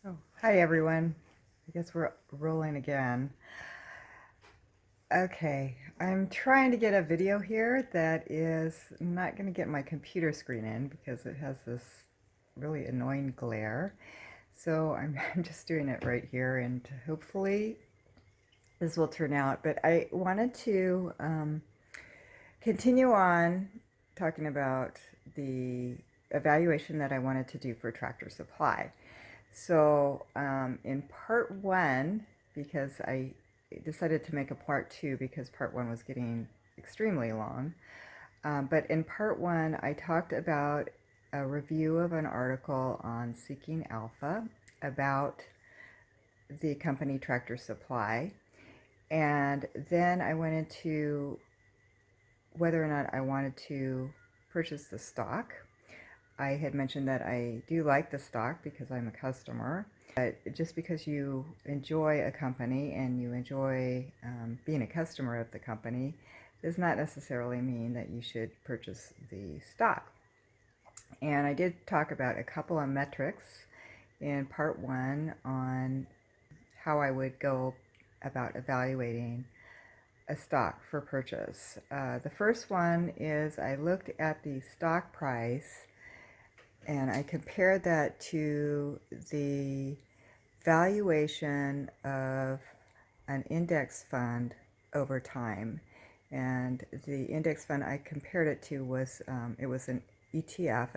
Oh, hi everyone. I guess we're rolling again. Okay, I'm trying to get a video here that is not going to get my computer screen in because it has this really annoying glare. So I'm just doing it right here, and hopefully this will turn out. But I wanted to continue on talking about the evaluation that I wanted to do for Tractor Supply. So in part one, because I decided to make a part two because part one was getting extremely long. But in part one, I talked about a review of an article on Seeking Alpha about the company Tractor Supply. And then I went into whether or not I wanted to purchase the stock. I had mentioned that I do like the stock because I'm a customer, but just because you enjoy a company and you enjoy being a customer of the company does not necessarily mean that you should purchase the stock. And I did talk about a couple of metrics in part one on how I would go about evaluating a stock for purchase. The first one is I looked at the stock price and I compared that to the valuation of an index fund over time. And the index fund I compared it to was it was an ETF,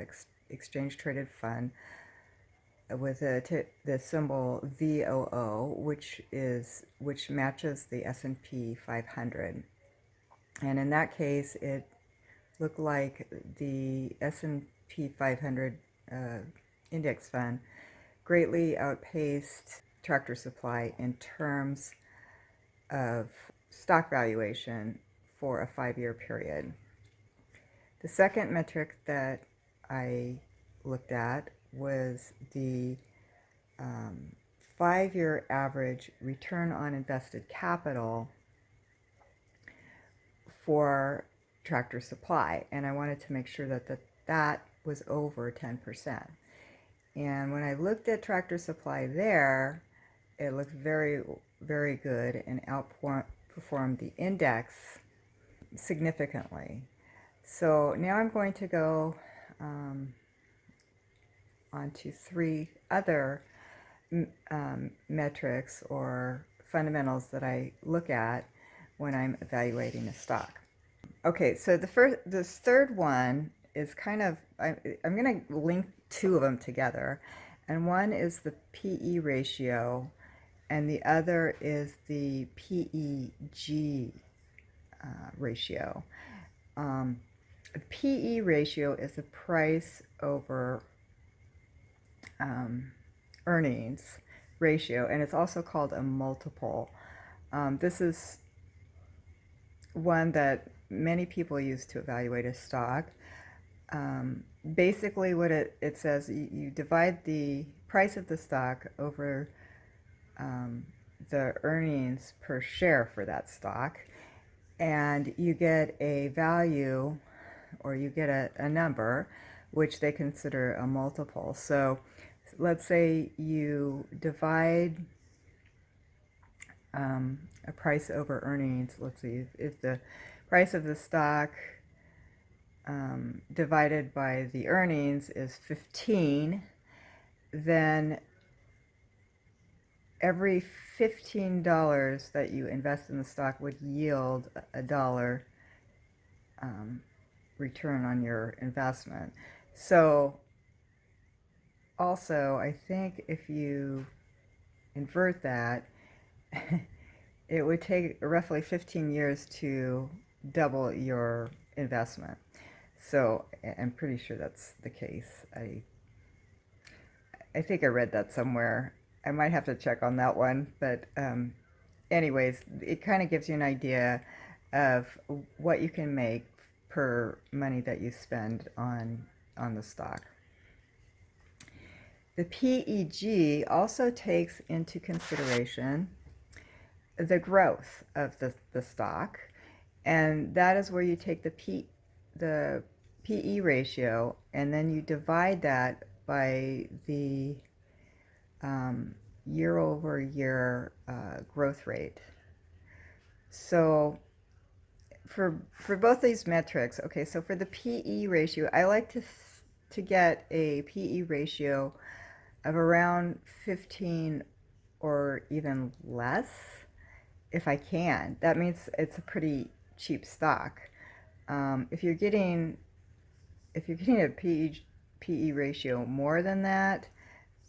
exchange traded fund, with the symbol VOO, which matches the S&P 500. And in that case, it looked like the S&P 500 index fund greatly outpaced Tractor Supply in terms of stock valuation for a 5-year period. The second metric that I looked at was the 5-year average return on invested capital for Tractor Supply, and I wanted to make sure that was over 10%. And when I looked at Tractor Supply there, it looked very, very good and outperformed the index significantly. So now I'm going to go on to 3 other metrics or fundamentals that I look at when I'm evaluating a stock. Okay, so the third one is kind of, I'm going to link 2 of them together, and one is the PE ratio, and the other is the PEG ratio. The PE ratio is the price over earnings ratio, and it's also called a multiple. This is one that many people use to evaluate a stock. Basically what it says, you divide the price of the stock over the earnings per share for that stock, and you get a value, or you get a number, which they consider a multiple. So let's say you divide a price over earnings. Let's see, if the price of the stock divided by the earnings is 15, then every $15 that you invest in the stock would yield $1 return on your investment. So also, I think if you invert that, it would take roughly 15 years to double your investment. So I'm pretty sure that's the case. I think I read that somewhere. I might have to check on that one, but anyways, it kind of gives you an idea of what you can make per money that you spend on the stock. The PEG also takes into consideration the growth of the stock, and that is where you take the PE ratio, and then you divide that by the year-over-year growth rate. So for both these metrics, okay, so for the PE ratio, I like to get a PE ratio of around 15 or even less if I can. That means it's a pretty cheap stock. If you're getting a PE ratio more than that,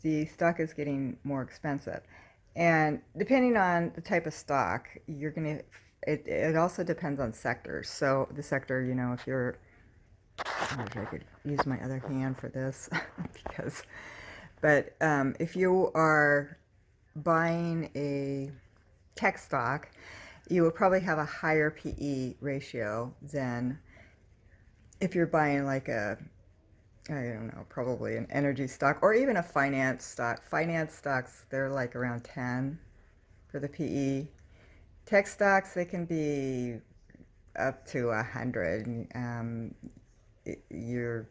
the stock is getting more expensive. And depending on the type of stock, you're gonna it also depends on sectors. So the sector, you know, if you're, I wish I could use my other hand for this because, but if you are buying a tech stock, you will probably have a higher PE ratio than if you're buying like a, I don't know, probably an energy stock or even a finance stock. Finance stocks, they're like around 10 for the PE. Tech stocks, they can be up to 100. You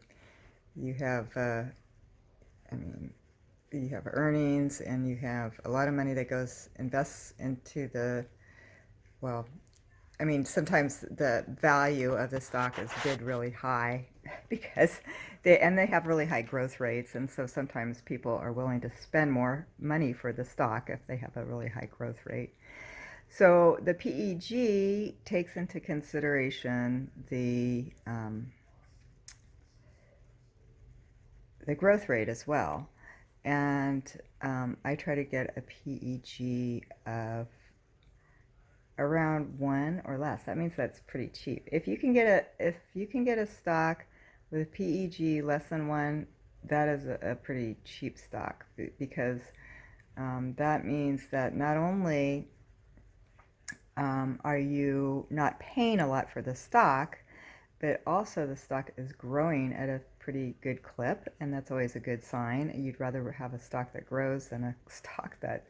have, I mean, you have earnings and you have a lot of money that invests into the, well, I mean, sometimes the value of the stock is bid really high because they have really high growth rates, and so sometimes people are willing to spend more money for the stock if they have a really high growth rate. So the PEG takes into consideration the growth rate as well, and I try to get a PEG of around 1 or less. That means that's pretty cheap. If you can get a stock with a PEG less than 1, that is a pretty cheap stock, because that means that not only are you not paying a lot for the stock, but also the stock is growing at a pretty good clip, and that's always a good sign. You'd rather have a stock that grows than a stock that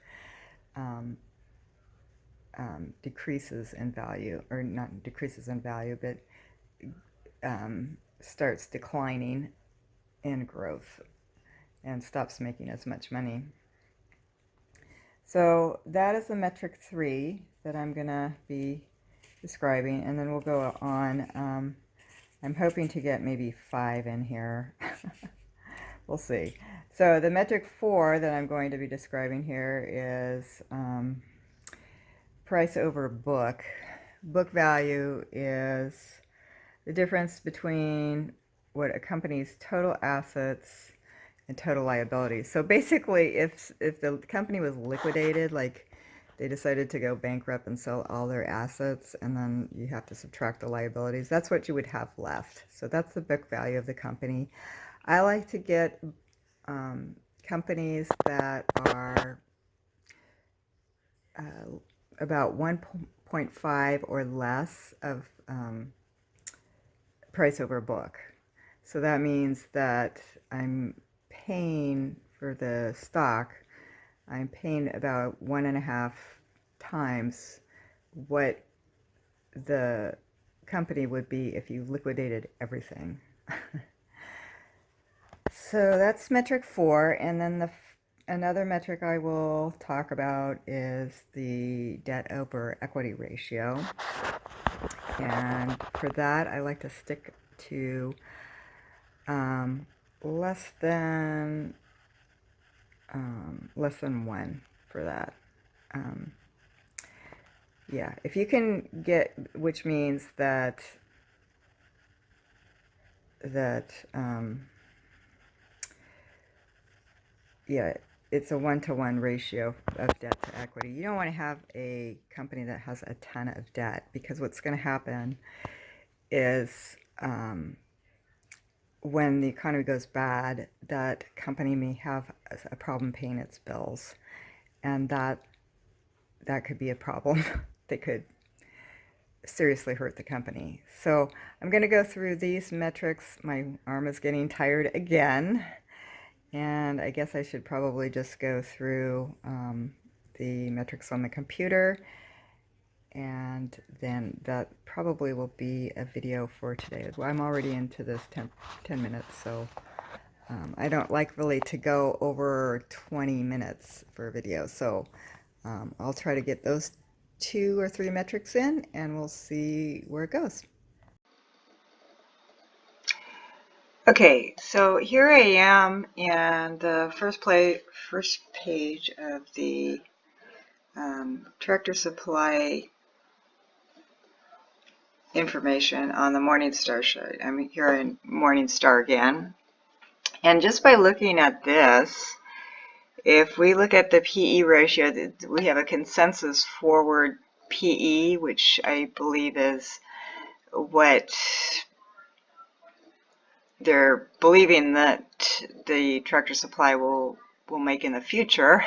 decreases in value, or not decreases in value, but starts declining in growth and stops making as much money. So that is the metric 3 that I'm going to be describing, and then we'll go on. I'm hoping to get maybe 5 in here. We'll see. So the metric 4 that I'm going to be describing here is price over book. Book value is the difference between what a company's total assets and total liabilities. So basically, if the company was liquidated, like they decided to go bankrupt and sell all their assets, and then you have to subtract the liabilities, that's what you would have left. So that's the book value of the company. I like to get companies that are about 1.5 or less of price over book. So that means that I'm paying for the stock, I'm paying about 1.5 times what the company would be if you liquidated everything. So that's metric 4, and then another metric I will talk about is the debt over equity ratio. And for that, I like to stick to less than 1 for that. Yeah, if you can get, which means that yeah, it's a 1-to-1 ratio of debt to equity. You don't want to have a company that has a ton of debt, because what's going to happen is when the economy goes bad, that company may have a problem paying its bills, and that could be a problem that could seriously hurt the company. So I'm going to go through these metrics. My arm is getting tired again, and I guess I should probably just go through the metrics on the computer, and then that probably will be a video for today. Well, I'm already into this 10 minutes, so I don't like really to go over 20 minutes for a video, so I'll try to get those 2 or 3 metrics in, and we'll see where it goes. Okay, so here I am in the first page of the Tractor Supply information on the Morningstar show. I'm here in Morningstar again. And just by looking at this, if we look at the PE ratio, we have a consensus forward PE, which I believe is what they're believing that the Tractor Supply will make in the future.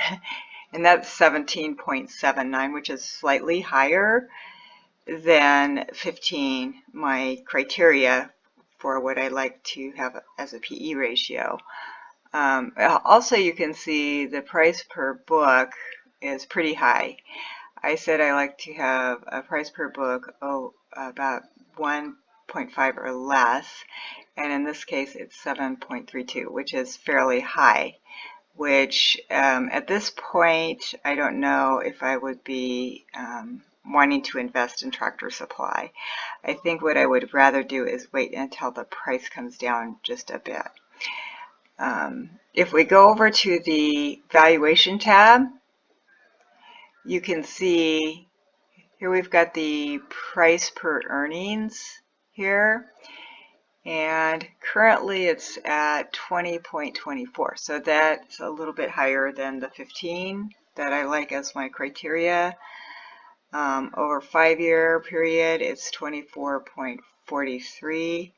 And that's 17.79, which is slightly higher than 15, my criteria for what I like to have as a PE ratio. Also, you can see the price per book is pretty high. I said I like to have a price per book about 1.5 or less, and in this case it's 7.32, which is fairly high, which at this point I don't know if I would be wanting to invest in Tractor Supply. I think what I would rather do is wait until the price comes down just a bit. If we go over to the valuation tab, you can see here we've got the price per earnings here, and currently it's at 20.24, so that's a little bit higher than the 15 that I like as my criteria. Over a 5-year period, it's 24.43.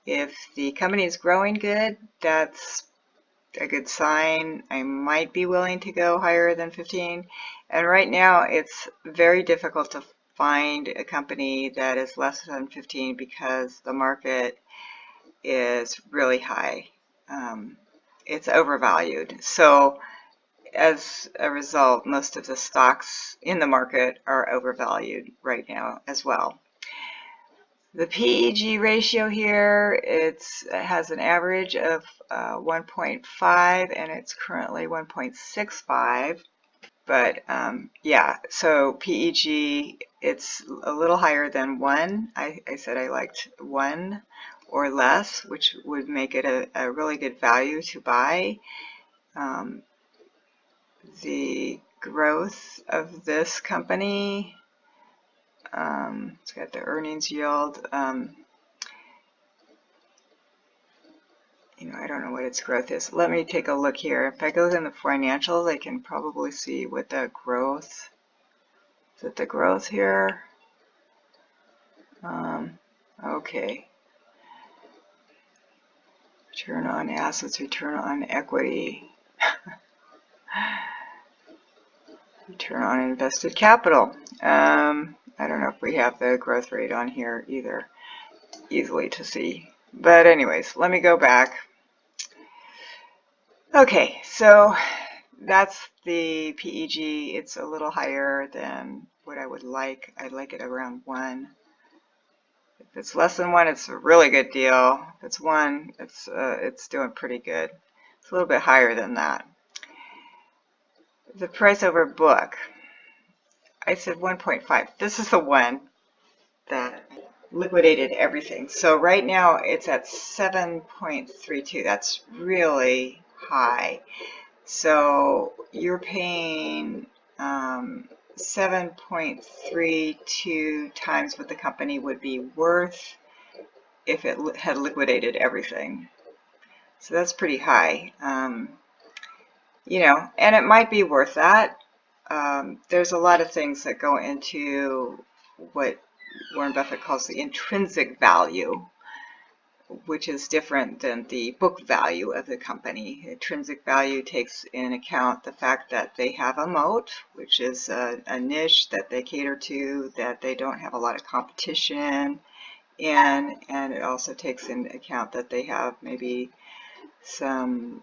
If the company is growing good, that's a good sign. I might be willing to go higher than 15. And right now, it's very difficult to find a company that is less than 15 because the market is really high. It's overvalued. So as a result, most of the stocks in the market are overvalued right now as well. The PEG ratio here, it has an average of 1.5, and it's currently 1.65. But yeah, so PEG, it's a little higher than 1. I said I liked 1 or less, which would make it a really good value to buy. The growth of this company, it's got the earnings yield. I don't know what its growth is. Let me take a look here. If I go in the financials, I can probably see what the growth, is it the growth here? Okay. Return on assets, return on equity, return on invested capital. I don't know if we have the growth rate on here either, easily to see. But anyways, let me go back. Okay, so that's the PEG. It's a little higher than what I would like. I'd like it around 1. If it's less than 1, it's a really good deal. If it's 1, it's doing pretty good. It's a little bit higher than that. The price over book, I said 1.5. This is the one that liquidated everything. So right now it's at 7.32. That's really high. So you're paying 7.32 times what the company would be worth if it had liquidated everything. So that's pretty high. And it might be worth that. There's a lot of things that go into what Warren Buffett calls the intrinsic value, which is different than the book value of the company. Intrinsic value takes in account the fact that they have a moat, which is a niche that they cater to, that they don't have a lot of competition in, and it also takes into account that they have maybe some,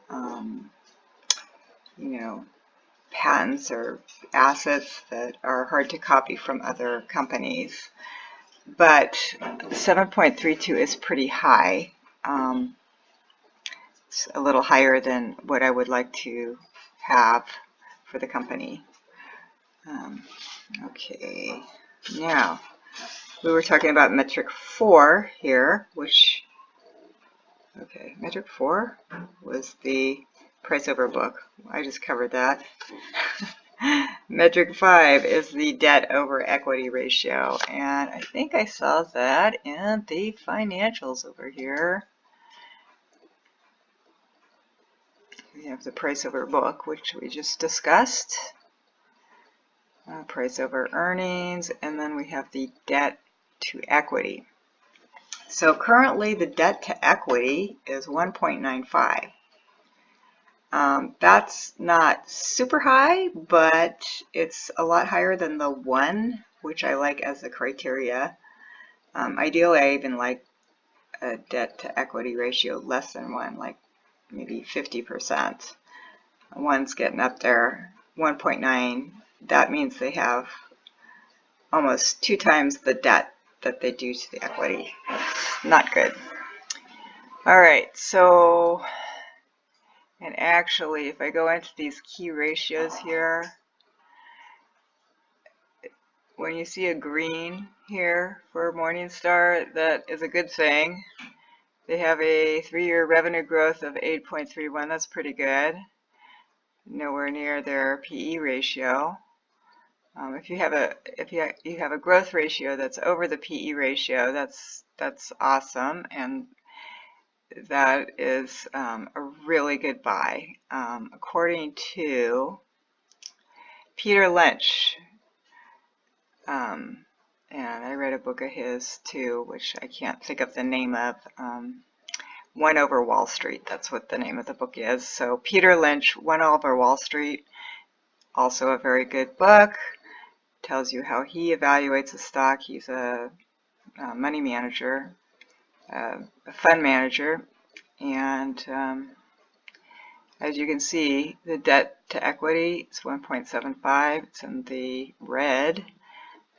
patents or assets that are hard to copy from other companies. But 7.32 is pretty high. It's a little higher than what I would like to have for the company. Okay, now we were talking about metric 4 here, which, okay, metric 4 was the price over book. I just covered that. Metric 5 is the debt over equity ratio, and I think I saw that in the financials over here. We have the price over book, which we just discussed, price over earnings, and then we have the debt to equity. So currently the debt to equity is 1.95. That's not super high, but it's a lot higher than the 1, which I like as a criteria. Ideally, I even like a debt to equity ratio less than 1, like maybe 50%. 1's getting up there. 1.9, that means they have almost 2 times the debt that they do to the equity. That's not good. All right, so, and actually, if I go into these key ratios here, when you see a green here for Morningstar, that is a good thing. They have a 3-year revenue growth of 8.31. That's pretty good. Nowhere near their PE ratio. If you have a growth ratio that's over the PE ratio, that's awesome, and that is a really good buy. According to Peter Lynch, and I read a book of his too, which I can't think of the name of. One Over Wall Street, that's what the name of the book is. So Peter Lynch, One Over Wall Street, also a very good book. Tells you how he evaluates a stock. He's a money manager, a fund manager, and as you can see, the debt to equity is 1.75. It's in the red,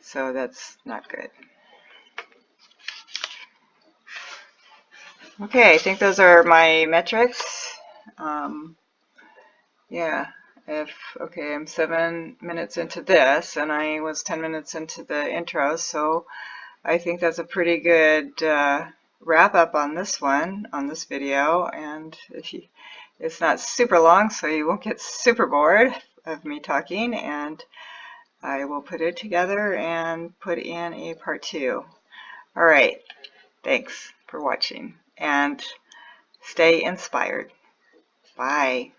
so that's not good. Okay, I think those are my metrics. Yeah, okay, I'm 7 minutes into this, and I was 10 minutes into the intro, so I think that's a pretty good wrap up on this one, on this video, and it's not super long, so you won't get super bored of me talking, and I will put it together and put in a part 2. All right, thanks for watching, and stay inspired. Bye.